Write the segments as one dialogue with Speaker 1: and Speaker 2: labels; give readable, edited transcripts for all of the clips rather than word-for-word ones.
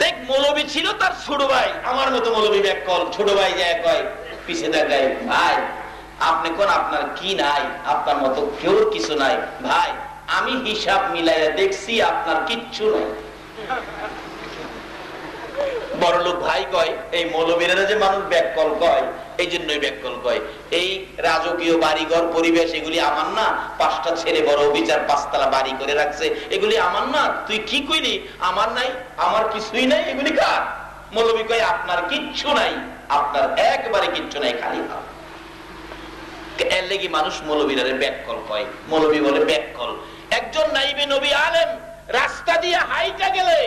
Speaker 1: দেখ মৌলবী ছিল তার ছোট ভাই, আমার মতো মৌলবী ব্যাককল, ছোট ভাই যায় কয় পিছে দেখায়, ভাই আপনি কোন আপনার কি নাই, আপনার মতো কেউ কিছু নাই ভাই, আমি হিসাব মিলাইয়া দেখছি আপনার কিচ্ছু নাই। বড় লোক ভাই কয় এই মৌলবীরা যে মানুষ ব্যাককল কয়, এই জন্যই ব্যাককল কয়। এই রাজকীয় বাড়িঘর পরিবেশ এগুলি আমার না, 5টা ছেলে বড় বিচার 5তলা বাড়ি করে রাখছে, এগুলি আমার না। তুই কি কইলি আমার নাই, আমার কিছুই নাই, এগুলি কার? মৌলবী কয় আপনার কিচ্ছু নাই, আপনার একবারে কিচ্ছু নাই, খালি হাত। এর লেগে মানুষ মৌলবীরারে ব্যাককল কয়। মৌলবী বলে ব্যাককল। একজন নাইবে নবী আলেম রাস্তা দিয়ে হাইটা গেলে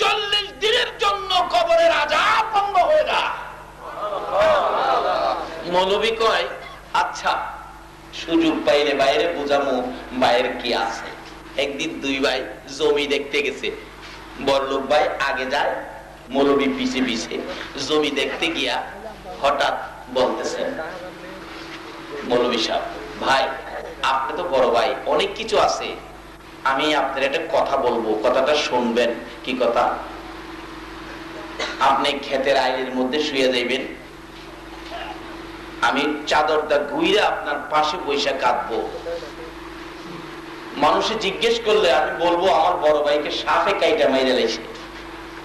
Speaker 1: 40 দিনের জন্য কবরের আযাব বন্ধ হয়ে যায়। মৌলবী কয় আচ্ছা সুযোগ পাইলে বাইরে বুঝামু বাইরের কি আছে। একদিন দুই ভাই জমি দেখতে গেছে, বড়লোক ভাই আগে যায়, মৌলবী পিছে পিছে। জমি দেখতে গিয়া হঠাৎ বলতেছেন, মৌলবী সাহেব ভাই আপনি তো বড় ভাই, অনেক কিছু আছে, আমি আপনার একটা কথা বলবো, কথাটা শুনবেন। কি কথা? আপনি ক্ষেতের আইলের মধ্যে শুয়ে যাইবেন, আমি চাদরটা ঘুরে আপনার পাশে বৈশা কাঁদবো। মানুষে জিজ্ঞেস করলে আমি বলবো আমার বড় ভাইকে সাপে কাইটা মাইরে লাইছে,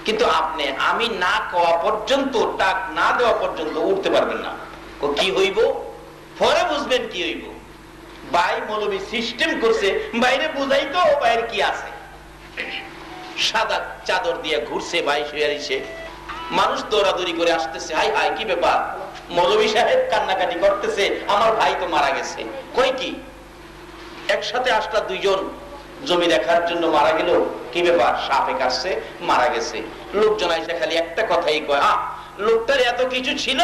Speaker 1: কিন্তু আপনি আমি না কওয়া পর্যন্ত, টাক না দেওয়া পর্যন্ত উঠতে পারবেন না। কি হইব পরে বুঝবেন কি হইব। ভাই মৌলবী সিস্টেম করছে বাইরে বুঝাইতো বাইরে কি আছে। সাদা চাদর দিয়ে ঘুরছে, ভাই শুয়ে রইছে, মানুষ দৌড়াদৌড়ি করে আসতেছে, হাই হাই কি ব্যাপার? মৌলবী সাহেব কান্নাকাটি করতেছে, আমার ভাই তো মারা গেছে। কই কি? একসাথে আসলা দুইজন জমি দেখার জন্য মারা গেল, কি ব্যাপার? সাপে কাটছে মারা গেছে। লোকজন আইসা খালি একটা কথাই কয়, লোকটার এত কিছু ছিল,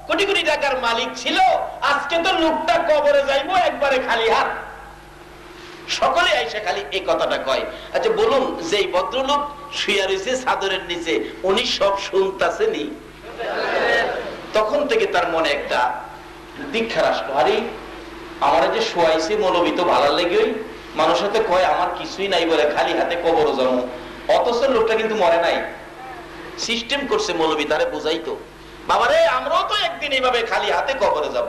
Speaker 1: কোটি কোটি টাকার মালিক ছিল, আজকে তো লোকটা কবরে যাইবো একবারে খালি হাত। সকলে আইসা খালি এই কথাটা কয়। আচ্ছা বলুন, যে ভদ্রলোক শুয়ে রয়েছে চাদরের নিচে, উনি সব শুনতাছেনি? তখন থেকে তার মনে একটা দীক্ষার আসলো, আরে আমার যে শোয়াইছে মৌলবী তো ভালো লেগে, মানুষের তো কয় আমার কিছুই নাই বলে খালি হাতে কবর যাবো, অথচ লোকটা কিন্তু মরে নাই। সিস্টেম করছে মৌলবী, তারে বুঝাইতো বাবারে আমরাও তো একদিন এইভাবে খালি হাতে কবরে যাব।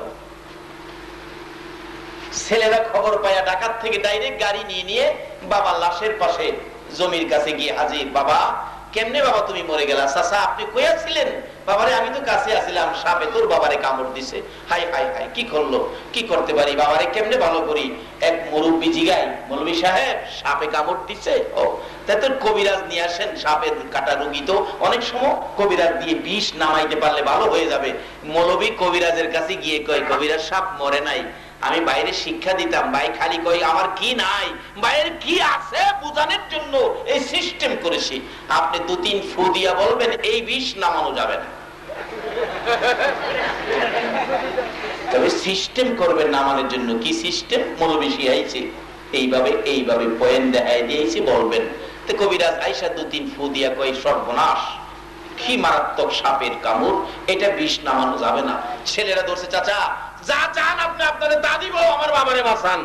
Speaker 1: ছেলেরা খবর পায়া ডাকাত থেকে ডাইরেক্ট গাড়ি নিয়ে বাবার লাশের পাশে জমির কাছে গিয়ে হাজির। বাবা কেমনে বাবা তুমি মরে গেলা? চাচা আপনি কইয়া ছিলেন? বাবারে আমি তো কাছে আসিলাম, সাপে তোর বাবারে কামড় দিছে। হাই হাই হাই কি করলো, কি করতে পারি, বাবারে কেমনে ভালো করি? এক মুরব্বী জিগাই, মৌলবী সাহেব সাপে কামড় দিছে, ও তাই তোর কবিরাজ নিয়ে আসেন, সাপের কাটা রোগী তো অনেক সময় কবিরাজ দিয়ে বিষ নামাইতে পারলে ভালো হয়ে যাবে। মৌলবী কবিরাজের কাছে গিয়ে কয়, কবিরাজ সাপ মরে নাই, আমি বাইরে শিক্ষা দিতাম, ভাই খালি কই আমার কি নাই, বাইরের কি আছে বুঝানোর জন্য এই সিস্টেম করেছি। আপনি 2-3 ফু দিয়া বলবেন এই বিষ নামানো যাবে না, তবে সিস্টেম করবেন নামানোর জন্য। কি সিস্টেম? মৌলবী শিখাইছে, এইভাবে এইভাবে পয়েন্ট দেখাই দিয়েছি বলবেন। তো কবিরাজ আইসা 2-3 ফু দিয়া কই সর্বনাশ, কি মারাত্মক সাপের কামড়, এটা বিষ নামানো যাবে না। ছেলেরা ধরছে, চাচা যা চান আপনি আপনারে তা দিব, আমার বাবারে বাঁচান।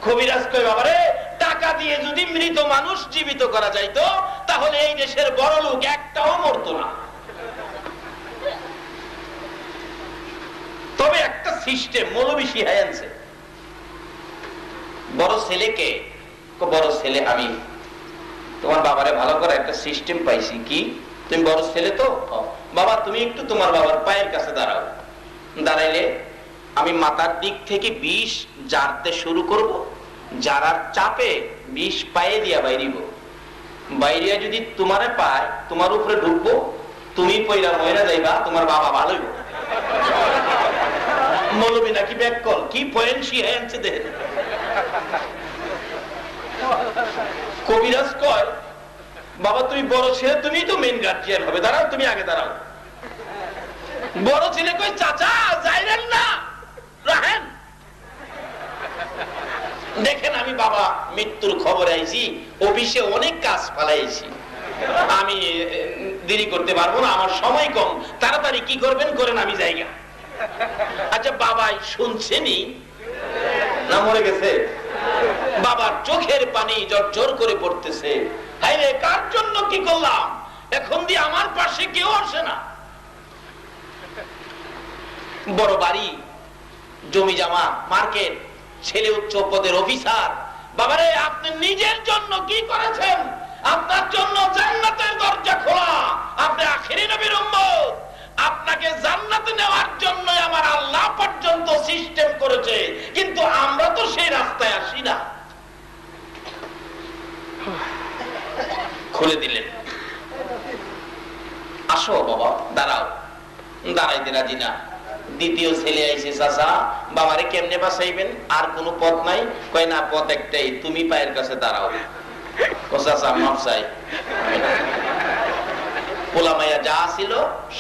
Speaker 1: কবিরাজ কই, বাবারে টাকা দিয়ে যদি মৃত মানুষ জীবিত করা যাইতো তাহলে এই দেশের বড় লোক একটাও মরতো না। তবে একটা সিস্টেম মৌলবী শিখাই আনছে। বড় ছেলেকে, বড় ছেলে আমি তোমার বাবারে ভালো করে একটা সিস্টেম পাইছি। কি? তুমি বড় ছেলে তো, বাবা তুমি একটু তোমার বাবার পায়ের কাছে দাঁড়াও। দাঁড়াইলে আমি মাথার দিক থেকে বিষ জারতে শুরু করব, যারার চাপে বিষ পায়ে দিয়া বাইরিব, বাইরিয়া যদি তোমারে পায় তোমার উপরে ঢুকবো, তুমি পয়রা ময়রা যাইবা, তোমার বাবা ভালো হইব। মৌলবী নাকি ব্যাককল, কি পয়েন্ট শিখাই আনছে দেখেন। কবিরাজ কয়, বাবা তুমি বড় ছেলে, তুমি তো মেইন গার্জিয়ান হবে, দাঁড়াও তুমি আগে দাঁড়াও। বড় ছেলে কই, চাচা যাইলেন না, রাহেন। দেখেন আমি বাবা মৃত্যুর খবর আইছি, অফিসে অনেক কাজ ফালাইছি, আমি দেরি করতে পারবো না, আমার সময় কম, তাড়াতাড়ি কি করবেন করেন, আমি জায়গা। আচ্ছা বাবাই শুনছেনি না মরে গেছে? বাবার চোখের পানি জোর করে পড়তেছে, হাইরে কার জন্য কি করলাম? এখন দিয়ে আমার পাশে কেউ আসে না। বড় বাড়ি, জমি জামা, মার্কেট, ছেলে উচ্চ পদের অফিসার। বাবারে, আপনি নিজের জন্য কি করেছেন? আপনার জন্য জান্নাতের দরজা খোলা। আপনি আখিরি নবীর উম্মত, আপনাকে জান্নাতে নেওয়ার জন্য আমার আল্লাহ পর্যন্ত সিস্টেম করেছে, কিন্তু আমরা তো সেই রাস্তায় আসি না। খুলে দিলেন, আসো বাবা, দাঁড়াও। দাঁড়াইতে রাজি না। দ্বিতীয় ছেলে আইসে, চাচা বাবারে কেমনে বাঁচাইবেন? আর কোন পথ নাই? কয় না, পথ একটাই, তুমি পায়ের কাছে দাঁড়াও। ও চাচা মাপ চাই। পোলা মাইয়া যা ছিল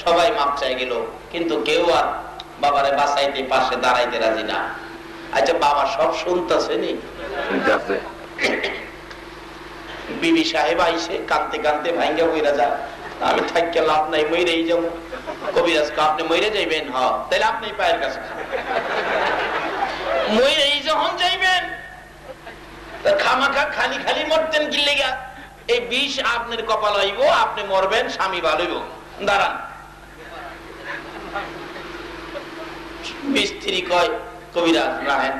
Speaker 1: সবাই মাপ চাই গেল, কিন্তু কেউ আর বাবারে বাঁচাইতে পাশে দাঁড়াইতে রাজি না। আচ্ছা, বাবা সব শুনতেছে নি? বিবি সাহেব আইসে কাঁদতে কাঁদতে ভাঙ্গা বইরা যা, আমি থাকতে লাভ নাই, মইরেই যাবো। কবিরাজ, আপনি মইরে যাইবেন? হ, তাহলে আপনি পায়ের কাছে খান। মইরেই যখন যাইবেন, খামাখা খালি খালি মরতেন কি লেগা? এই বিষ আপনার কপাল হইব, আপনি মরবেন, স্বামী ভালো হইব। দাঁড়ান। স্ত্রী কয়, কবিরাজ রাহেন,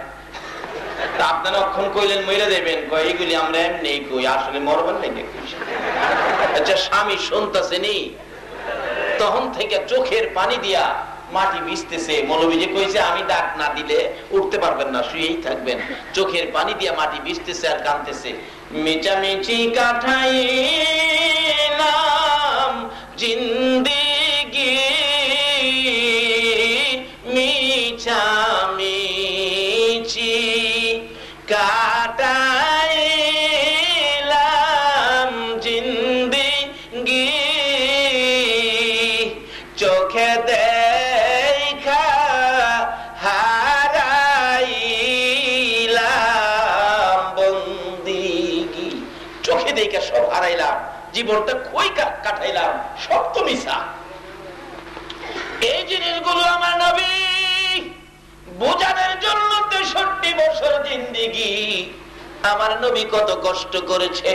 Speaker 1: আপনারা অক্ষণ কইলেন মইরা দেবেন, কয় এগুলি আমরা এমনি কই, আসলে মরবেন নাকি? আচ্ছা, স্বামী শুনতেছে নি? তখন থেকে চোখের পানি দিয়া মাটি ভিজতেছে। মৌলবী যে কইছে আমি ডাক না দিলে উঠতে পারবেন না, শুয়েই থাকবেন। চোখের পানি দিয়া মাটি ভিজতেছে আর কাঁদতেছে। মিচামিচি কাটাইলাম জিন্দেগি, মিচামিচি কাটাইলাম জিন্দেগি, চোখে দেখা হারাইলাম বন্দিগি। চোখে দেখা সব হারাইলাম, জীবনটা কই কাটাইলাম, সব তো মিশা। এই জিনিসগুলো আমার নবী বোঝানোর জন্য 63 বছর জিন্দেগি। আমার নবী কত কষ্ট করেছে,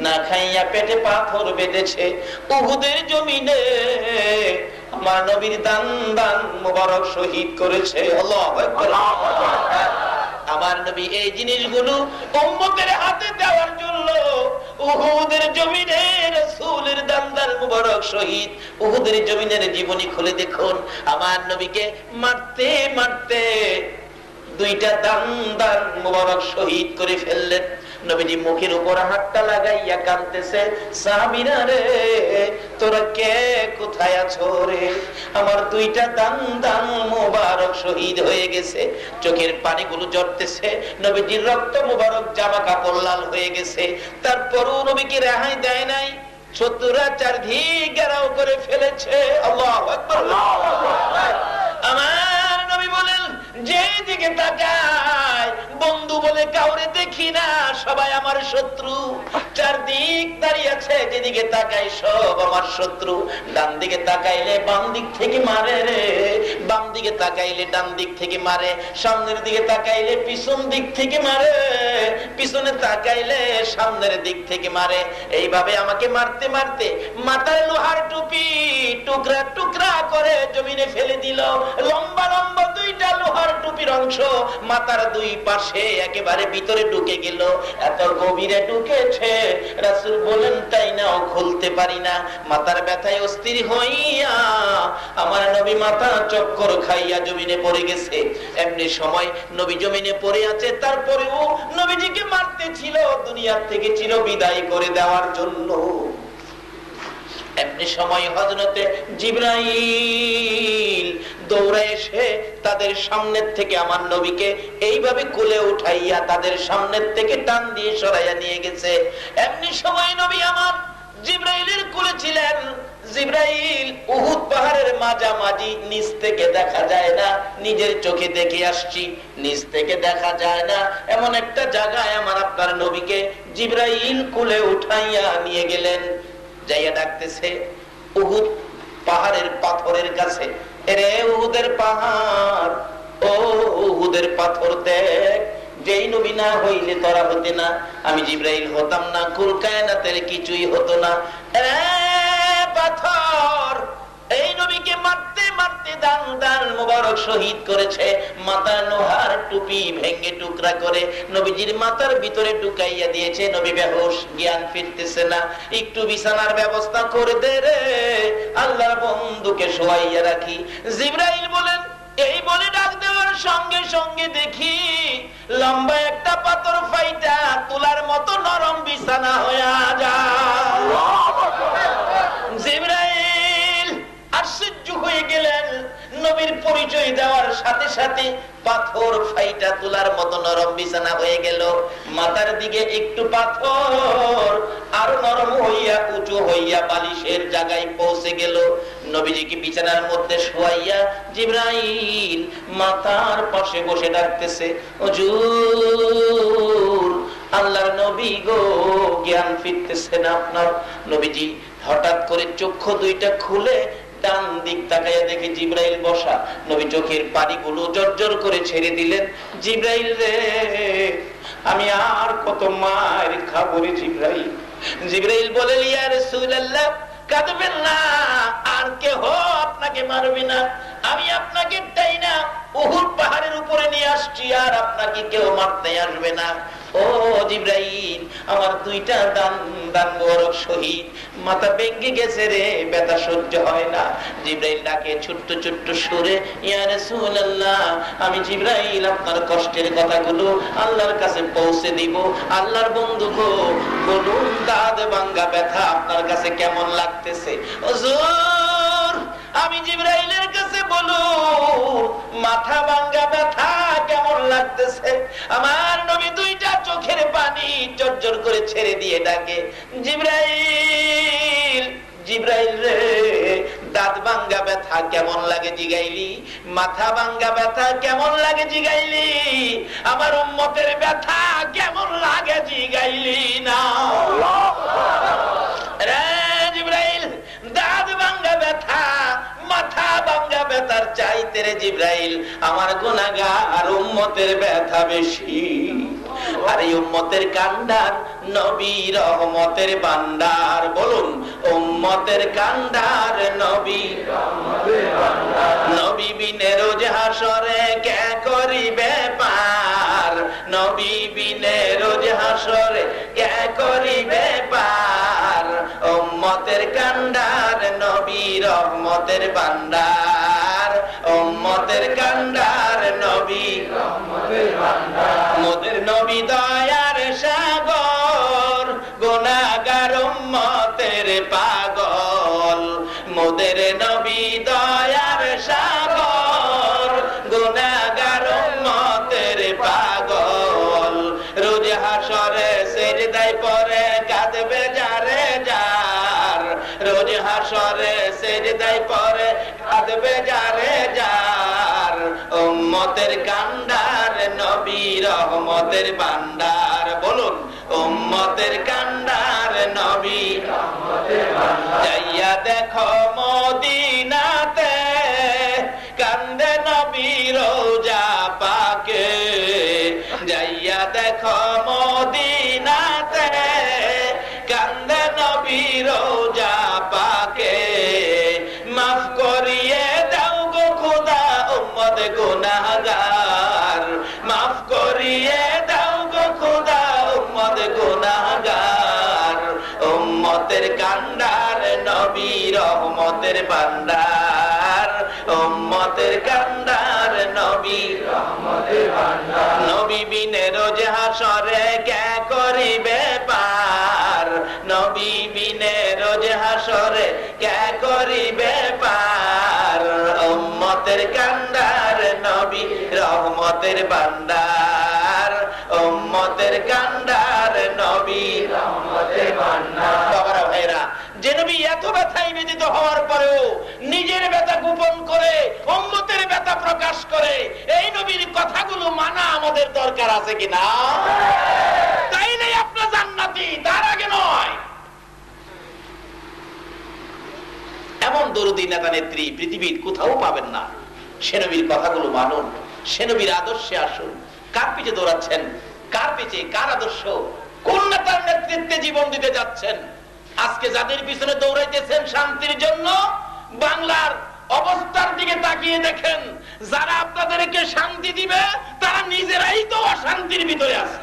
Speaker 1: না খাইয়া পেটে পাথর বেঁধেছে। উহুদের জমিনে আমার নবীর দান দান মোবারক শহীদ করেছে। আল্লাহু আকবার। আমার নবী এই জিনিসগুলো উম্মতের হাতে দেওয়ার জন্য উহুদের জমিনে রাসূলের দান দান মোবারক শহীদ। উহুদের জমিনের জীবনী খুলে দেখুন, আমার নবীকে মারতে মারতে 2টা দান দান মোবারক শহীদ করে ফেললেন। নবীজি মুখের উপর হাতটা লাগাইয়া কাঁদতেছে, সাহাবীরা রে তোরা কে কোথায় আছো রে? আমার 2টা দান দান মোবারক শহীদ হয়ে গেছে। চোখের পানিগুলো ঝরতেছে, নবীজির রক্ত মোবারক জামা কাপড় লাল হয়ে গেছে। তারপরও নবীকে রেহাই দেয় নাই, শত্রুরা চারদিক ঘেরাও করে ফেলেছে। আল্লাহু আকবার। আমার নবী বলেন, যেদিকে তাকাই বন্ধু বলে কাউরে দেখি না, সবাই আমার শত্রু। চারদিক দাঁড়িয়ে আছে, যেদিকে তাকাই সব আমার শত্রু। ডান দিকে তাকাইলে বাম দিক থেকে মারে রে, বাম দিকে তাকাইলে ডান দিক থেকে মারে, সামনের দিকে তাকাইলে পিছন দিক থেকে মারে, পিছনে তাকাইলে সামনের দিক থেকে মারে। এইভাবে আমাকে মারতে মারতে মাথায় লোহার টুপি টুকরা টুকরা করে জমিনে ফেলে দিল। লম্বা লম্বা 2টা লোহার টুপির অংশ মাথার 2 পাশে একেবারে ভিতরে ঢুকে গেল। এত গভীরে ঢুকেছে, রাসূল বলেন তাই না খুলতে পারি না। মাথার ব্যথায় অস্থির হইয়া আমার নবী মাথা চক্কর খাইয়া জমিনে পড়ে গেছে। এমনি সময় নবী জমিনে পড়ে আছে, তারপরেও নবীজিকে মারতে ছিল দুনিয়া থেকে চির বিদায় করে দেওয়ার জন্য। এমনি সময় হযরতে জিবরাইল দৌড়ে এসে তাদের সামনের থেকে আমার নবীকে এইভাবে কোলে উঠাইয়া তাদের সামনের থেকে টান দিয়ে সরাইয়া নিয়ে গেছে। এমনি সময় নবী আমার জিবরাইলের কোলে ছিলেন। জিবরাইল উহুদ পাহাড়ের মাঝামাঝি, নিচ থেকে দেখা যায় না, নিজের চোখে দেখে আসছি, নিচ থেকে দেখা যায় না এমন একটা জায়গায় আমার আপনার নবীকে জিবরাইল কোলে উঠাইয়া নিয়ে গেলেন। যাইয়া ডাকতেছে উহুদ পাহাড়ের পাথরের কাছে, এরে উহুদের পাহাড়, ও উহুদের পাথর দেখ, যেই নবী না হইলে তোরা হতে না, আমি জিবরাইল হতাম না, কুল কায়নাতের কিছুই হতো না। মোবারক শহীদ করেছে, মাথার লোহার টুপি ভেঙে টুকরা করে নবীজির মাথার ভিতরে ঢুকাইয়া দিয়েছে। নবী বেহুশ, জ্ঞান ফিরতেছে না। একটু বিছানার ব্যবস্থা করে দে রে, আল্লাহর বন্ধুকে শোয়াইয়া রাখি। জিবরাইল বলেন, এই বলে ডাক দেওয়ার সঙ্গে সঙ্গে দেখি লম্বা একটা পাথর ফাইটা তুলার মতো নরম বিছানা হয়ে যায়। জিবরাইল আশ্চর্য হয়ে গেলেন। নবীর পরিচয় দেওয়ার সাথে সাথে পাথর ফাইটা তুলার মতো নরম বিছানা হয়ে গেল। মাথার দিকে একটু পাথর আরো নরম হইয়া উঁচু হইয়া বালিশের জায়গায় পৌঁছে গেল। নবীজিকে বিছানার মধ্যে শোয়াইয়া জিবরাইল মাথার পাশে বসে ডাকতেছে, হুজুর আল্লাহর নবী গো, জ্ঞান ফিরতেছে না আপনার। নবীজি হঠাৎ করে চক্ষু দুইটা খুলে ডান দিক তাকাইয়া দেখে জিবরাইল বসা। নবী চোখের পানিগুলো জর্জর করে ছেড়ে দিলেন। জিবরাইল রে, আমি আর কত মার খাবো রে জিবরাইল। জিবরাইল বলে, ইয়া রাসূলুল্লাহ কাঁদবেন না, আর কেহ আপনাকে মারবে না। আমি আপনাকে তাই না উহুদ পাহাড়ের উপরে নিয়ে আসছি, আর আপনাকে কেউ মারতে আসবে না। ও জিবরাইল, আমার দুইটা দান মোবারক শহীদ, মাথা ভেঙে গেছে রে, ব্যথা সহ্য হয় না। জিবরাইল ডাকে ছোট্ট ছোট্ট সুরে, ইয়া রাসূলুল্লাহ আমি জিবরাইল আপনার কষ্টের কথাগুলো আল্লাহর কাছে পৌঁছে দিব। আল্লাহর বন্ধু গো, বলুন দাঁত ভাঙা ব্যথা আপনার কাছে কেমন লাগতেছে? হুজুর আমি জিবরাইলের কাছে বলু মাথা ভাঙা ব্যথা কেমন লাগতেছে? আমার নবী দুইটা চোখের পানি জর্জর করে ছেড়ে দিয়ে ডাকে, জিবরাইল জিবরাইল রে, দাঁত ভাঙ্গা ব্যথা কেমন লাগে জিগাইলি, মাথা ভাঙ্গা ব্যথা কেমন লাগে জিগাইলি, আমার উম্মতের ব্যথা কেমন লাগে জিগাইলি না। রে জিবরাইল, দাঁত ভাঙ্গা ব্যথা মাথা ভাঙ্গা ব্যথার চাইতে রে জিবরাইল আমার গুনাহগার উম্মতের ব্যথা বেশি। আর এই উম্মতের কান্ডার নবী রহমতের ভান্ডার। বলুন উম্মতের কান্ডার নবী, নবী বিনে রোজ হাসরে কে করিবে পার, নবী বিনে রোজ হাসরে কে করিবে পার। উম্মতের কান্ডার নবী রহমতের ভান্ডার, উম্মতের কান্ডার নবী রহমতের ভান্ডার। মোদের নবী দয়ার সাগর, গুনাহগার উম্মতের পাগল। মোদের নবী দয়ার সাগর, গুনাহগার উম্মতের পাগল। রোজ হাসরে সিজদায় পড়ে কাঁদবে যারে যার, রোজ হাসরে সিজদায় পড়ে কাঁদবে যারে যার। উম্মতের কান্ডার নবী রহমতের ভান্ডার। বলুন উম্মতের কান্ডার নবী রহমতের ভান্ডার। যাইয়া দেখো মদিনাতে কান্দে নবী রোজা পাকে, যাইয়া দেখো মদিনাতে কান্দে নবী রোজা পাকে। মাফ করিয়ে দাও গো খোদা উম্মত গুনাহগার, মাফ করিয়ে দাও গো খোদা উম্মত গুনাহগার। উম্মতের কান্ডার নবী রহমতের ভান্ডার, উম্মতের কান্ডার নবী রহমতের ভান্ডার। নবী বিনে রোজ হাসরে কে করিবে পার, নবী বিনে রোজ হাসরে কে করিবে পার। উম্মতের কান্ডার নবী রহমতের ভান্ডার, উম্মতের কান্ডার নবী রহমতের ভান্ডার। বাবারা ভাইরা, যে নবী এত ব্যথায় ব্যথিত হওয়ার পরেও নিজের ব্যথা গোপন করে উম্মতের ব্যথা প্রকাশ করে, এই নবীর কথাগুলো মানা আমাদের দরকার আছে কিনা? তাই নেই আপনার জান্নাতি, তার আগে নয়। এমন দরুদি নেতা নেত্রী পৃথিবীর কোথাও পাবেন না। সে নবীর কথাগুলো মানুন, সে নবীর আদর্শে আসুন। কার পিছে দৌড়াচ্ছেন? কার পিছে? কার আদর্শ? কোন নেতার নেতৃত্বে জীবন দিতে যাচ্ছেন? আজকে যাদের পিছনে দৌড়াইতেছেন শান্তির জন্য, বাংলার অবস্থার দিকে তাকিয়ে দেখেন, যারা আপনাদেরকে শান্তি দিবে তারা নিজেরাই তো অশান্তির ভিতরে আছে।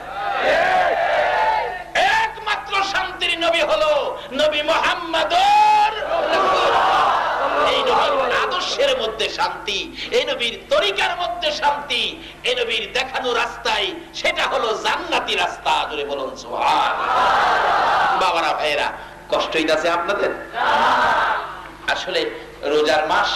Speaker 1: একমাত্র শান্তির নবী হলো নবী মুহাম্মদুর রাসূলুল্লাহ। এই নবীর আদর্শের মধ্যে শান্তি, এই নবীর তরিকার মধ্যে শান্তি, এই নবীর দেখানো রাস্তায়, সেটা হলো জান্নাতি রাস্তা। জোরে বলুন সুবহানাল্লাহ। বাবারা ভাইয়েরা, কষ্ট হইতাছে আপনাদের? আসলে রোজার মাস,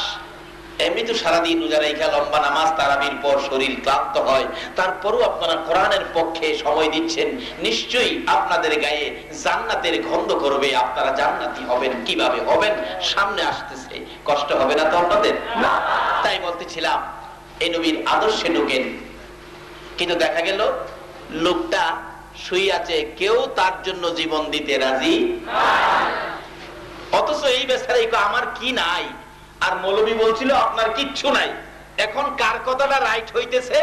Speaker 1: এমনি তো সারাদিন রোজা রেখা লম্বা নামাজ তারাবির পর শরীর ক্লান্ত হয়, তারপরও আপনারা কোরআনের পক্ষে সময় দিচ্ছেন, নিশ্চয়ই আপনাদের গায়ে জান্নাতের গন্ধ করবে। আপনারা জান্নাতি হবেন। কিভাবে হবেন? সামনে আসতেছে। কষ্ট হবে না তো আপনাদের? তাই বলতেছিলাম, এই নবীর আদর্শে ঢোকেন, কিন্তু দেখা গেল লোকটা শুয়ে আছে, কেউ তার জন্য জীবন দিতে রাজি, অথচ এই বেচারাই আমার কি নাই, আর মৌলবী বলছিল আপনার কিচ্ছু নাই। এখন কার কথাটা রাইট হইতেছে?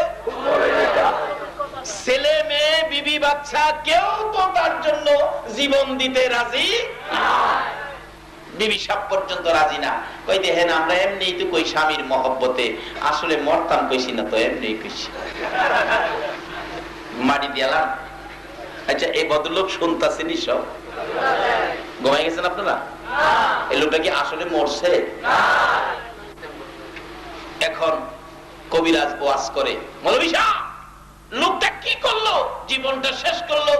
Speaker 1: ছেলে মেয়ে বিবি বাচ্চা কেউ তো তার জন্য জীবন দিতে রাজি, বিবি সাপ পর্যন্ত রাজি না। কই দেখেন, আমরা এমনি তো কই স্বামীর মহব্বতে, আসলে মরতাম কইছি না তো, এমনি কইছি। মাটি দিয়ালাম। আচ্ছা, এই ভদ্রলোক শুনতাছেনি সব? ঘুমাই গেছেন আপনারা? এই লোকটা কি আসলে মরছে? এখন কবিরাজ ওয়াজ করে, মৌলভী সাহেব লোকটা কি করলো? জীবনটা শেষ করলো,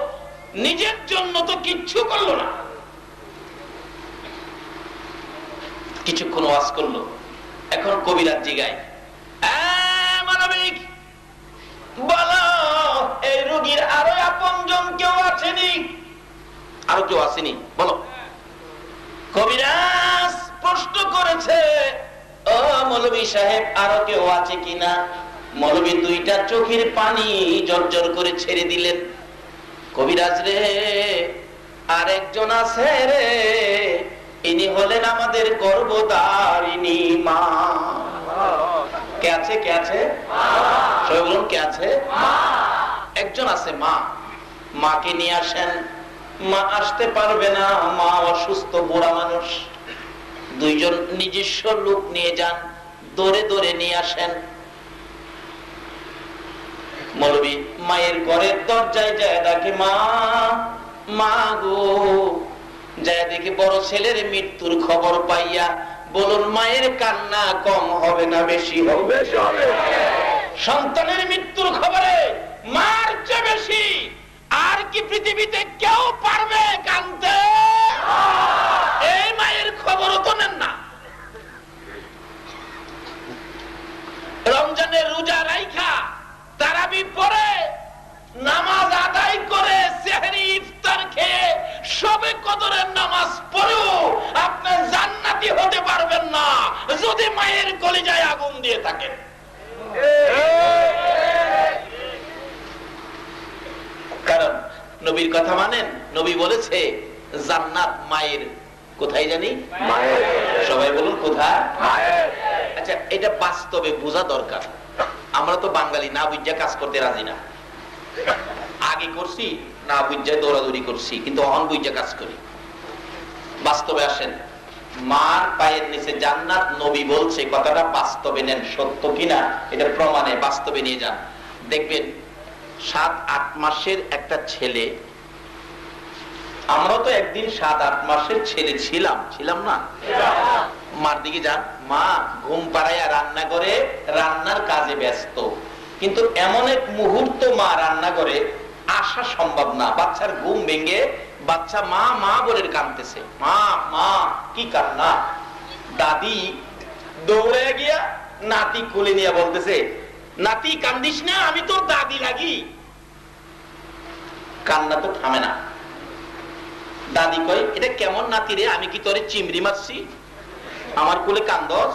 Speaker 1: নিজের জন্য তো কিচ্ছু করলো না। কিছুক্ষণ ওয়াজ করলো, এখন কবিরাজ জিগায়, মানবিক বলো, এই রোগীর আরো আপনজন কেউ আছেনি? আরো কেউ আসেনি বলো। কবিরাজ প্রশ্ন করেছে, ও মৌলভী সাহেব আরো কেউ আছে কিনা? মৌলভী দুইটা চোখের পানি জর্জর করে ছেড়ে দিলেন। কবিরাজ রে, আরেকজন আছে রে, ইনি হলেন আমাদের গর্ভধারিণী মা। কে আছে? কে আছে? সবাই বলুন, কে আছে? একজন আছে মা। মাকে নিয়ে আসেন। মা আসতে পারবে না, মা অসুস্থ, বুড়া মানুষ। দুইজন নিজস্ব লোক নিয়ে যান, দৌড়ে দৌড়ে নিয়ে আসেন। মৌলবী মায়ের ঘরের দরজায় যায় ডাকে, মা, মা গো। যায় দেখে বড় ছেলের মৃত্যুর খবর পাইয়া, বলুন মায়ের কান্না কম হবে না বেশি হবে? সন্তানের মৃত্যুর খবরে মার চেয়ে বেশি আর কি পৃথিবীতে কেউ পারবে কাঁদতে? এই মায়ের খবরও তো নেন না। রমজানের রোজা রাইখা তারাবি পড়ে নামাজ আদায় করে সেহরি ইফতার খেয়ে সবে কদরের নামাজ পড়েও আপনি জান্নাতি হতে পারবেন না যদি মায়ের কলিজায় আগুন দিয়ে থাকেন। কারণ নবীর কথা মানেন। নবী বলেছে জান্নাত মায়ের, কোথায় জানি? সবাই বলুন কোথায়? আচ্ছা, এটা বাস্তবে বোঝা দরকার। আমরা তো বাঙালি, না বুঝা কাজ করতে রাজি না। আগে করছি না বুঝা দৌড়াদৌড়ি করছি, কিন্তু অহন বুঝা কাজ করি। বাস্তবে আসেন, মার পায়ের নিচে জান্নাত, নবী বলছে, কথাটা বাস্তবে নেন, সত্য কিনা এটা প্রমাণে বাস্তবে নিয়ে যান, দেখবেন 7-8 মাসের একটা ছেলে। আমরা তো একদিন 7-8 মাসের ছেলে ছিলাম না? মার দিকে যান, মা ঘুম পাড়াইয়া রান্না করে রান্নার কাজে ব্যস্ত, কিন্তু এমন এক মুহূর্ত মা রান্না করে আসা সম্ভব না। বাচ্চার ঘুম ভেঙে বাচ্চা মা মা বলে কাঁদতেছে। মা মা, কি কান্না? দাদি দৌড়ে গিয়া নাতি কোলে নিয়ে বলতেছে, নাতি কান্দিস না, আমি তোর দাদি লাগি। কান্না তো থামে না। দাদি কয়, এটা কেমন নাতি রে, আমি কি তোরে চিমড়ি মারছি, আমার কোলে কান্দস?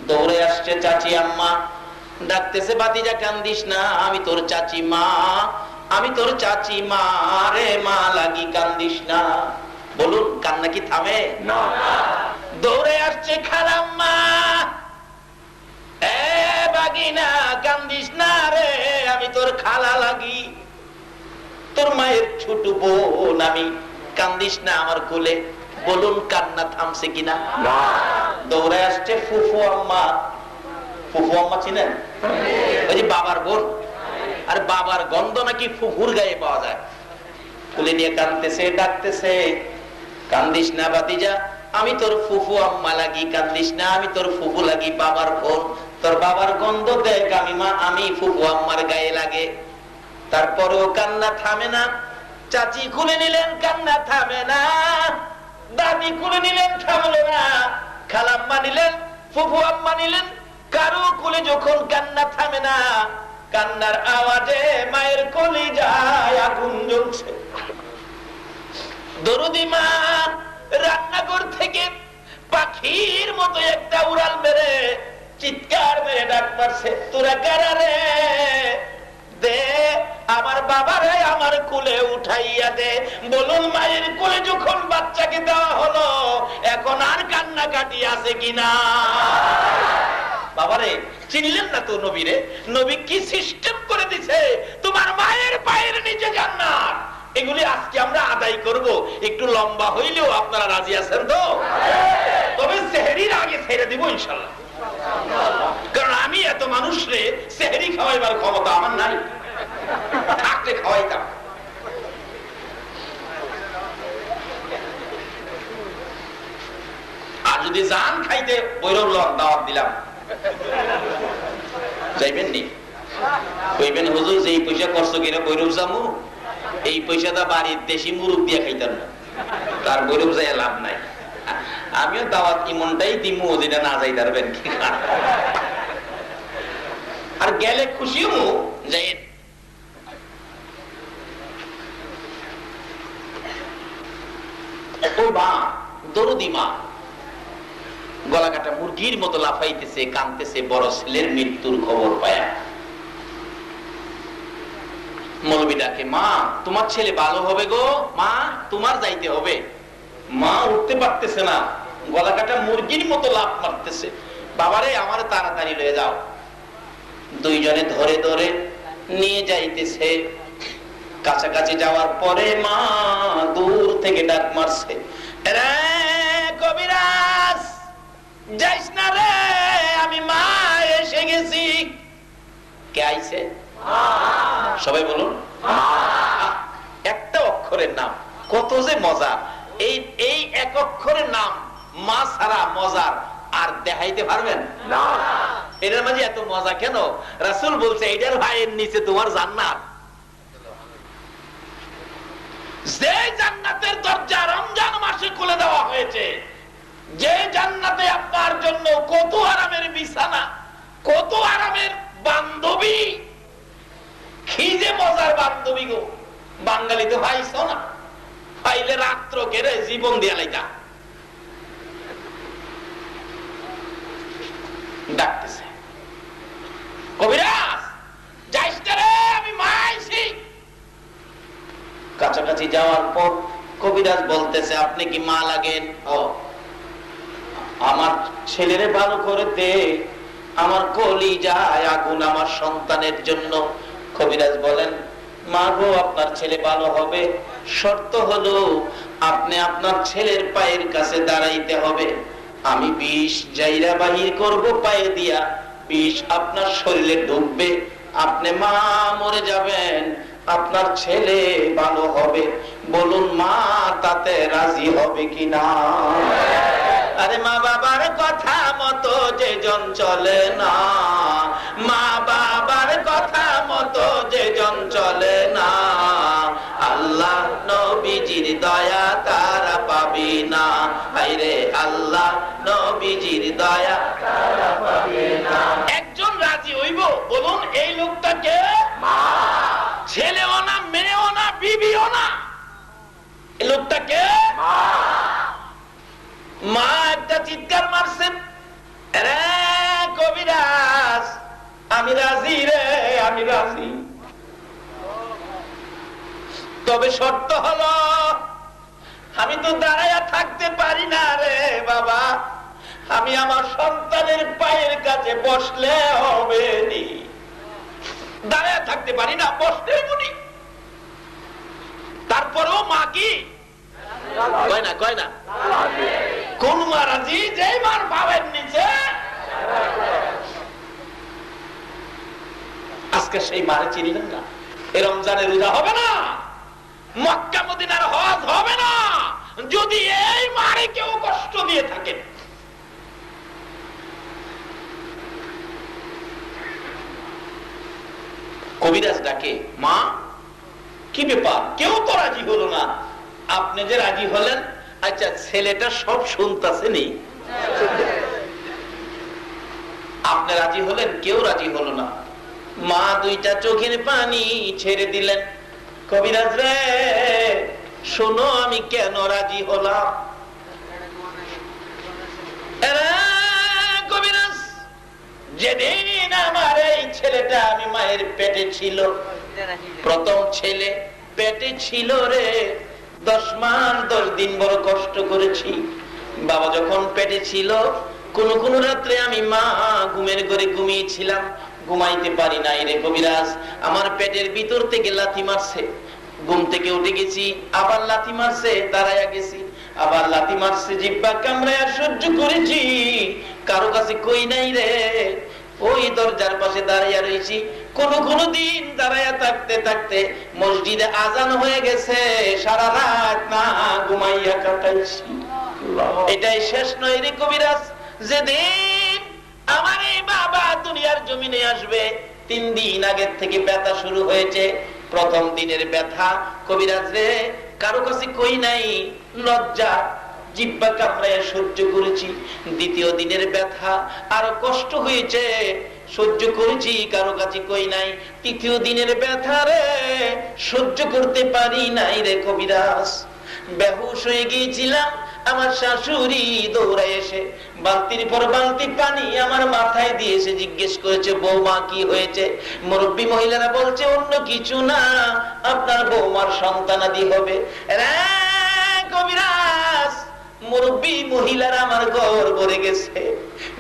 Speaker 1: দৌড়ে আসছে চাচি আম্মা, ডাকতেছে, বাতিজা কান্দিস না, আমি তোর চাচি মা, আমি তোর চাচি মা রে, মা লাগি কান্দিস না। বলুন কান্না কি থামে? না। দৌড়ে আসছে খালাম্মা, এ বাগিনা কান্দিস না রে, আমি তোর খালা লাগি, তোর মায়ের ছোট বোন আমি, কান্দিস না আমার কোলে। বলুন কান্না থামছে কিনা? দৌড়ে আসছে ফুফু আম্মা। ফুফু আম্মা চিনেন? ওই যে বাবার বোন। আর বাবার গন্ধ নাকি ফুফুর গায়ে পাওয়া যায়। কুলে নিয়ে কাঁদতেছে, ডাকতেছে, কান্দিস না ভাতিজা, আমি তোর ফুফু আম্মা লাগি, কান্দিস না, আমি তোর ফুফু লাগি, বাবার বোন। তোর বাবার গন্ধ দেখ আমি ফুফু আম্মার গায়ে লাগে। তারপরেও কান্না থামে না। চাচি খুলে নিলেন, কান্না থামে না। দাদি খুলে নিলেন, থামলো না। খালাম্মা নিলেন, ফুফু আম্মা নিলেন, কারো কুলে যখন কান্না থামে না, কান্নার আওয়াজে মায়ের কলিজায় আগুন জ্বলছে। দরদি মা রান্নাঘর থেকে পাখির মতো একটা উড়াল মেরে চিৎকার মেরে ডাক মারছে, তোরা কারা রে? দে আমার বাবারে আমার কোলে উঠাইয়া দে। বলুন মায়ের কোলে যখন বাচ্চাকে দেওয়া হলো, এখন আর কান্নাকাটি আছে কিনা? বাবারে চিনলেন না তো নবীরে? নবী কি সিস্টেম করে দিছে, তোমার মায়ের পায়ের নিচে জান্নাত। এগুলি আজকে আমরা আদায় করব। একটু লম্বা হইলেও আপনারা রাজি আছেন তো? তবে সেহরির আগে ছেড়ে দিব ইনশাল্লাহ, কারণ আমি এত মানুষরে সেহরি খাওয়াইবার ক্ষমতা আমার নাই, থাকলে খাওয়াইতাম। আর যদি জান খাইতে বৈরব লন দাওয়াত দিলাম, যাইবেন নি? কইবেন হুজুর যে পয়সা খরচ করে বৈরব যামু, এই পয়সাটা বাড়ির দেশি মুরুব দিয়ে খাইতাম না, তার বৈরব যাই লাভ নাই। আমিও দাওয়াত ইমনটাই দিমু, যেটা না যাই পারবেন কি। আর গেলে খুশিও যাই। ওই মা দরদি মা গলা কাটা মুরগির মতো লাফাইতেছে, কাঁদতেছে বড় ছেলের মৃত্যুর খবর পায়া। মৌলবী ডাকে, মা তোমার ছেলে ভালো হবে গো, মা তোমার যাইতে হবে। মা উঠতে পারতেছে না, গলা কাটা মুরগির মতো লাফ মারতেছে। বাবারে আমার তাড়াতাড়ি লয়ে যাও। দুইজনে ধরে ধরে নিয়ে যাইতেছে। কাছাকাছি যাওয়ার পরে মা দূর থেকে ডাক মারছে, রে কবিরাজ যাইস না রে, আমি মা এসে গেছি। কে আইছে? সবাই বলুন। একটা অক্ষরের নাম, কত যে মজা। এই এক অক্ষরের নাম মা ছাড়া মজার আর দেখাইতে পারবেন না। এটার মাঝে এত মজা কেন? রাসূল বলছে এটার ভাইয়ের নিচে তোমার জান্নাত। যে জান্নাতের দরজা রমজান মাসে খুলে দেওয়া হয়েছে, যে জান্নাতে আপনার জন্য কত আরামের বিছানা, কত আরামের বান্ধবী, কি যে মজার বান্ধবী গো। বাঙালি তো পাইছ না, পাইলে রাত্র কেড়ে জীবন দিয়া লাইতা। ডাকতেছে, কবিরাজ যাইস না রে, আমি মা আইছি। কাছাকাছি যাওয়ার পর কবিরাজ বলতেছে, আপনি কি মা লাগেন? ও, আমার ছেলেরে ভালো করে দে, আমার কলিজায় আগুন আমার সন্তানের জন্য। কবিরাজ বলেন, মা গো আপনার ছেলে ভালো হবে, শর্ত হলো আপনি আপনার ছেলের পায়ের কাছে দাঁড়াইতে হবে। আমি বিষ জাইরা বাহির করব পায়ে দিয়া, বিষ আপনার শরীরে ঢুকবে, আপনি মা মরে যাবেন, আপনার ছেলে ভালো হবে। বলুন মা তাতে রাজি হবে কিনা? আরে মা বাবার কথা মতো যেজন চলে না, মা বাবার কথা মতো যেজন চলে না, আল্লাহ নবীজির দয়া তারা পাবি না। হায়রে আল্লাহ নবীজির দয়া তারা পাবি না। একজন রাজি হইব? বলুন এই লোকটাকে মা, ছেলেও না, মেয়েও না, বিবিও না, এই লোকটাকে মা। মা একটা চিৎকার মারছেন, রে কবিরাজ আমি রাজি রে, আমি রাজি, তবে শর্ত হলো আমি তো দাঁড়াইয়া থাকতে পারি না রে বাবা, আমি আমার সন্তানের পায়ের কাছে বসলে হবে নি। দাঁড়াইয়া থাকতে পারি না, বসতে বলি। তারপরেও মা কি কয় না, কয় না, কোন মা রাজি? যে মার পাবেন সেই মারে চিনলেন না? এই রমজানে রোজা হবে না, মক্কা মদিনার হজ হবে না যদি এই মারে কেউ কষ্ট দিয়ে থাকে। কবিরাজ ডাকে, মা কি ব্যাপার, কেউ তো রাজি হলো না, আপনি যে রাজি হলেন, আচ্ছা ছেলেটা সব শুনতাছেনি, আপনি রাজি হলেন, কেউ রাজি হলো না। মা দুইটা চোখের পানি ছেড়ে দিলেন, কবিরাজ রে শোনো আমি কেন রাজি হলাম। কবিরাজ, যেদিন আমার এই ছেলেটা আমি মায়ের পেটে ছিল, প্রথম ছেলে পেটে ছিল রে, 10 মাস 10 দিন বড় কষ্ট করেছি। বাবা যখন পেটে ছিল, কোন কোন রাত্রে আমি মা ঘুমের ঘরে ঘুমিয়েছিলাম, ঘুমাইতে পারি নাই রে কবিরাজ, আমার পেটের ভিতর থেকে লাথি মারছে, ঘুম থেকে উঠে গেছি, আবার লাথি মারছে, দাঁড়াইয়া গেছি, আবার লাথি মারছে, জিব্বা কামড়াইয়া সহ্য করেছি, কারো কাছে কই নাই রে, ওই দরজার পাশে দাঁড়াইয়া রয়েছি। কোন কোন দিন দাঁড়াইয়া থাকতে থাকতে মসজিদে আজান হয়ে গেছে, সারা রাত না ঘুমাইয়া কাটাইছি। এটাই শেষ নয় রে কবিরাজ, যেদিন আমার এই বাবা দুনিয়ার জমিনে আসবে 3 দিন আগের থেকে ব্যথা শুরু হয়েছে। প্রথম দিনের ব্যথা কবিরাজ রে কারো কাছে কই নাই, লজ্জা জিব্বা কামড়াইয়া সহ্য করেছি। দ্বিতীয় দিনের ব্যথা আরো কষ্ট হয়েছে, সহ্য করেছি, কারো কাছে কই নাই। তৃতীয় দিনের ব্যথা রে সহ্য করতে পারি নাই রে কবিরাজ, বেহুশ হয়ে গিয়েছিলাম। আমার শাশুড়ি দৌড়ায় এসে বালতির পর বালতি পানি আমার মাথায় দিয়েছে, জিজ্ঞেস করেছে বৌমা কি হয়েছে। মুরব্বী মহিলারা বলছে অন্য কিছু না, আপনার বৌমার সন্তানাদি হবে। কবিরাজ, মুরব্বী মহিলারা আমার ঘর ভরে গেছে,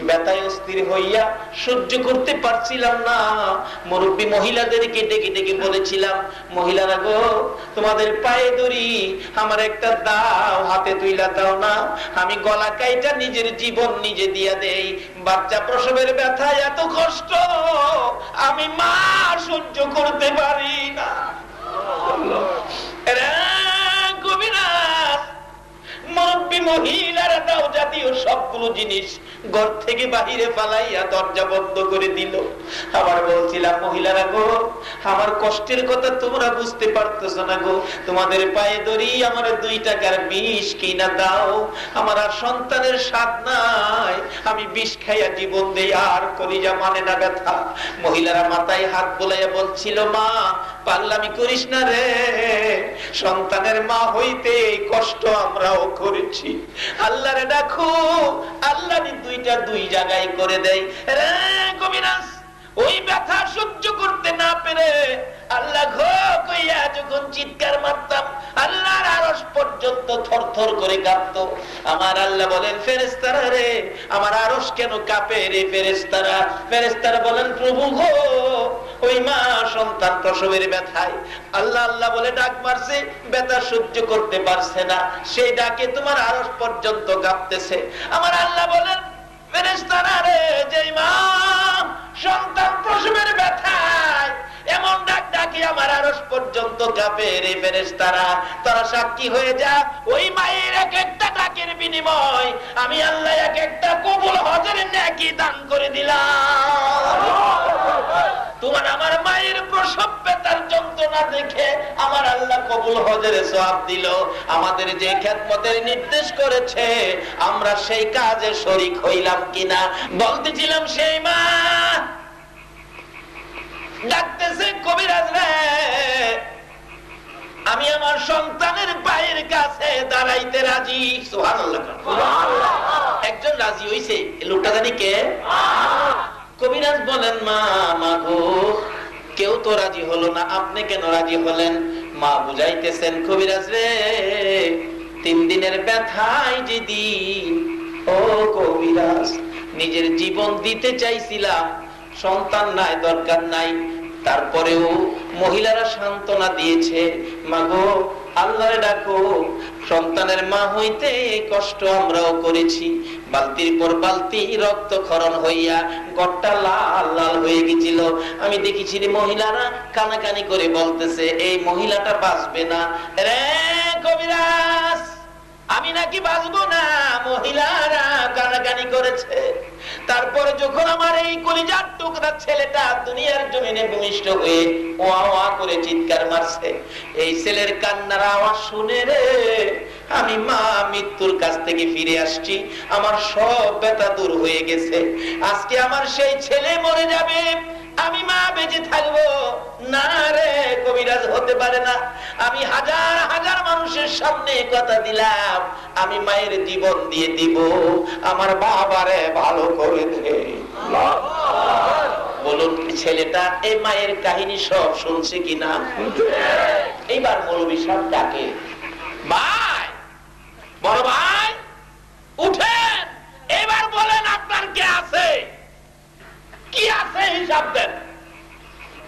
Speaker 1: ব্যথায় অস্থির হইয়া সহ্য করতে পারছিলাম না। মুরব্বী মহিলাদেরকে ডেকে ডেকে বলেছিলাম, মহিলারা গো তোমাদের পায়ে ধরি, আমার একটা দাও, হাতে তুইলা দাও না, আমি গলা কাইটা নিজের জীবন নিজে দিয়া দেই। বাচ্চা প্রসবের ব্যথা এত কষ্ট আমি মা সহ্য করতে পারি না। কবিরাজ, মুরব্বী মহিলারা দাও জাতীয় সবগুলো জিনিস ঘর থেকে বাহিরে ফালাইয়া দরজা বন্ধ করে দিল। আবার বলছিলাম, মহিলারা গো আমার কষ্টের কথা তোমরা বুঝতে পারতেছো না গো, তোমাদের পায়ে ধরি, আমার 2 টাকার বিষ কিনা দাও, আমার আর সন্তানের স্বাদ নাই, আমি বিষ খাইয়া জীবন দেই, আর কলিজা মানে না ব্যথা। মহিলারা মাথায় হাত বোলাইয়া বলছিল, মা পাগলামি করিস না রে, সন্তানের মা হইতে কষ্ট আমরাও করেছি, আল্লাহরে ডাকো, আল্লাহ 2টা 2 জায়গায় করে দেয়। রে কবিরাজ, ওই ব্যথা সহ্য করতে না পেরে আল্লাহ ঘো কইয়া যখন চিৎকার মারতাম, আল্লাহর আরশ পর্যন্ত থরথর করে কাঁপতো। আমার আল্লাহ বলেন, ফেরেশতারা রে আমার আরশ কেন কাঁপে রে ফেরেশতারা? ফেরেশতারা বলেন, প্রভু গো ওই মা সন্তান প্রসবের ব্যথায় আল্লাহ আল্লাহ বলে ডাক মারছে, ব্যথা সহ্য করতে পারছে না, সেই ডাকে তোমার আরশ পর্যন্ত কাঁপতেছে। আমার আল্লাহ বলেন, ফেরেশতারা রে যে মা সন্তান প্রসবের ব্যথায় এমন ডাক ডাকে আমার আরশ পর্যন্ত কাঁপে রে ফেরেশতারা, তারা সাক্ষী হয়ে যা, ওই মায়ের এক একটা ডাকের বিনিময় আমি আল্লাহ এক একটা কবুল হজের নেকি দান করে দিলাম। তোমার আমার মায়ের প্রসব ব্যথার যন্ত্রণা দেখে আমার আল্লাহ কবুল হজের সওয়াব দিল। আমাদের যে খেদমতের নির্দেশ করেছে আমরা সেই কাজে শরীক হইলাম কিনা? বলতেছিলাম, সেই মা ডাকতেছে, কবিরাজ রে আমি আমার সন্তানের পায়ের কাছে দাঁড়াইতে রাজি। সুবহানাল্লাহ। একজন রাজি হইছে, লোকটা জানি কে? কবিরাজ বলেন, মা মা গো কেউ তো রাজি হলো না, আপনি কেন রাজি হলেন? মা বুঝাইতেছেন, কবিরাজ রে 3 দিনের ব্যথায় যেদিন ও কবিরাজ নিজের জীবন দিতে চাইছিলাম, সন্তান নাই, দরকার নাই, তারপরেও মহিলারা সান্ত্বনা দিয়েছে, মাগো আল্লাহরে ডাকো, সন্তানের মা হইতে কষ্ট আমরাও করেছি, বালতির পর বালতি রক্তক্ষরণ হইয়া গড়টা লাল লাল হয়ে গেছিল। আমি দেখেছি মহিলারা কানাকানি করে বলতেছে এই মহিলাটা বাঁচবে না। রে কবিরাজ, আমি নাকি বাঁচবো না? মহিলারা কানাকানি করেছে। তারপরে যখন আমার এই কলিজার টুকরা ছেলেটা দুনিয়ার জমিনে ভূমিষ্ঠ হয়ে ওয়া ওয়া করে চিৎকার মারছে, এই ছেলের কান্নার আওয়াজ শুনে রে আমি মা মৃত্যুর কাছ থেকে ফিরে আসছি। আমার সব ব্যথা দূর হয়ে গেছে। আজকে আমার সেই ছেলে মরে যাবে, আমি মা বেঁচে থাকবো না। রে কবিরাজ, হতে পারে না। আমি হাজার হাজার মানুষের সামনে কথা দিলাম আমি মায়ের জীবন দিয়ে দিব, আমার বাবারে ভালো করে দে। বলুন ছেলেটা এই মায়ের কাহিনী সব শুনছে কিনা? এইবার মৌলবী সাহেব ডাকে, ভাই, বড় ভাই উঠেন, এবার বলেন আপনার কে আছে, কি আছে হিসাব দেন।